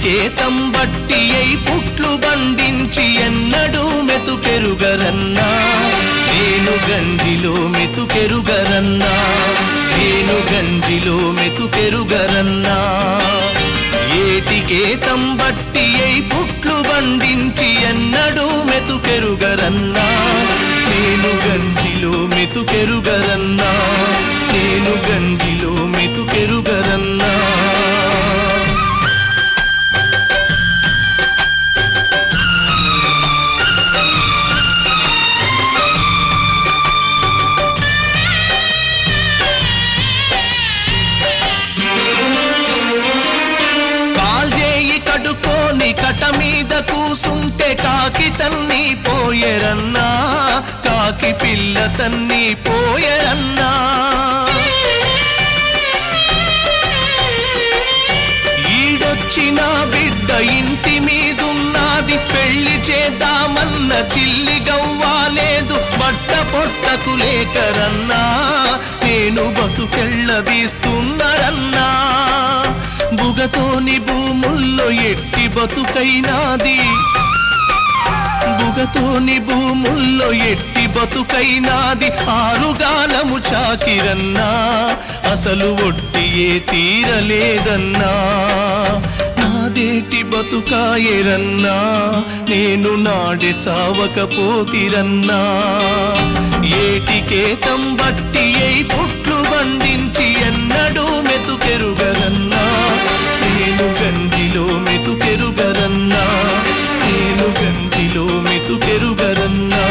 ఏటికేతం బట్టి అయి పుట్లు బండించి ఎన్నడూ మెతుకెరుగరన్నా నేను గంజిలో మెతుకెరుగరన్నా నేను గంజిలో మెతుకెరుగరన్నా ఏటికేతం బట్టి అయి పుట్లు బండించి ఎన్నడూ మెతుకెరుగరన్నా నేను గంజిలో మెతుకెరుగరన్నా నేను గంజిలో మెతుకెరుగరన్నా కట మీద కూసుంటే కాకి తన్ని పోయరన్నా కాకి పిల్ల తన్ని పోయరన్నా ఈడొచ్చిన బిడ్డ ఇంటి మీదున్నది పెళ్లి చేద్దామన్న చిల్లి గవ్వాలేదు బట్ట పొట్టకు లేకరన్నా నేను బతుకెళ్ళదీస్తున్నారన్నా బుగతోని భూముల్లో ఎట్టి బతుకైనాది బుగతోని భూముల్లో ఎట్టి బతుకైనాది ఆరుగాలము చాకిరన్నా అసలు ఒట్టియే తీరలేదన్నా నాదేటి బతుకాయరన్నా నేను నాడే చావకపోతిరన్నా ఏటికేతం బట్టి అయి పుట్లు బండించి ఎన్నడూ మెతుకెరుగరన్నా నేను గంజిలో మెతుకెరుగరన్నా నేను గంజిలో మెతుకెరుగరన్నా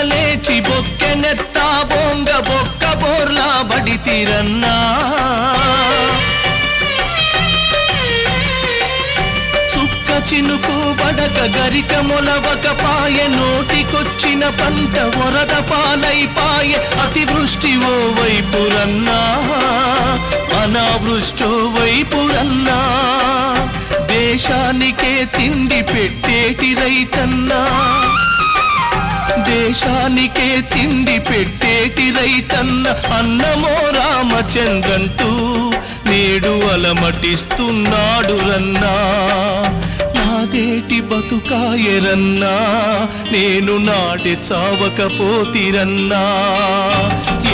లేచి బొక్కెనెత్తా బొంగ బొక్క బోర్లా బడితిరన్నా చుక్క చినుకు బడక గరిక మొలవక పాయ నోటికొచ్చిన పంట వరద పాలైపాయ అతివృష్టి ఓ వైపురన్నా అనావృష్టో వైపురన్నా దేశానికే తిండి పెట్టేటి రైతన్నా దేశానికే తిండి పెట్టేటి రైతన్న అన్నమో రామచంద్రంటూ నేడు అలమటిస్తున్నాడు రన్నా నాదేటి బతుకాయరన్నా నేను నాడే చావకపోతిరన్నా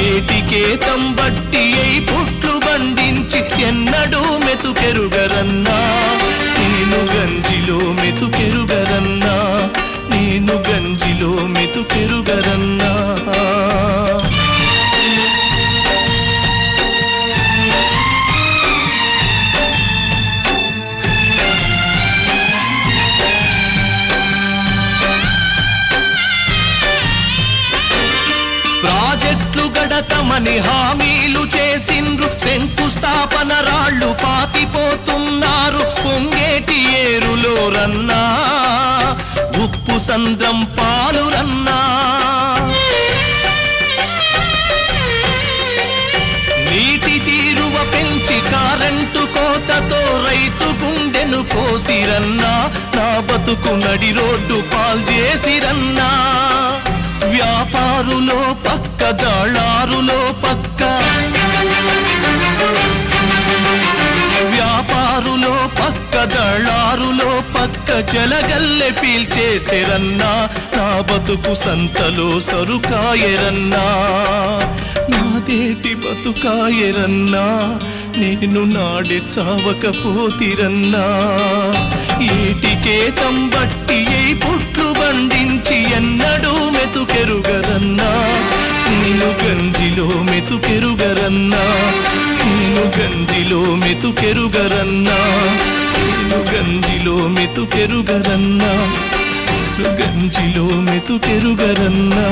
ఏటికేతం బట్టి అయి పుట్లు బండించి ఎన్నడూ మెతుకెరుగరన్నా నేను గంజిలో మెతుకెరుగరన్నా నేను గంజిలో మెతుకెరుగరన్నా ప్రాజెక్టులు గడతమని హామీలు చేసిండ్రు శంకుస్థాపన రాళ్ళు పాతిపోతున్నారు పొంగేటి ఏరులో రన్నా ఉప్పు సంద్రం పాలురన్నా నీటి తీరువ పెంచి కరెంటు కోతతో రైతు గుండెను కోసిరన్నా నా బతుకు నడి రోడ్డు పాల్చేసిరన్నా వ్యాపారులో పక్క దళారులో పక్క వ్యాపారులో పక్క దళారులో పక్క జలగల్లె పీల్చేస్తేరన్నా నా బతుకు సంతలో సరుకాయరన్నా నాదేటి బతుకాయరన్నా నేను నాడే చావకపోతిరన్నా ఏటికేతం బట్టి అయి పుట్లు బండించి ఎన్నడూ మెతుకెరుగరన్నా నేను గంజిలో మెతుకెరుగరన్నా నేను గంజిలో మెతుకెరుగరన్నా నేను గంజిలో మెతుకెరుగరన్నా నేను గంజిలో మెతుకెరుగరన్నా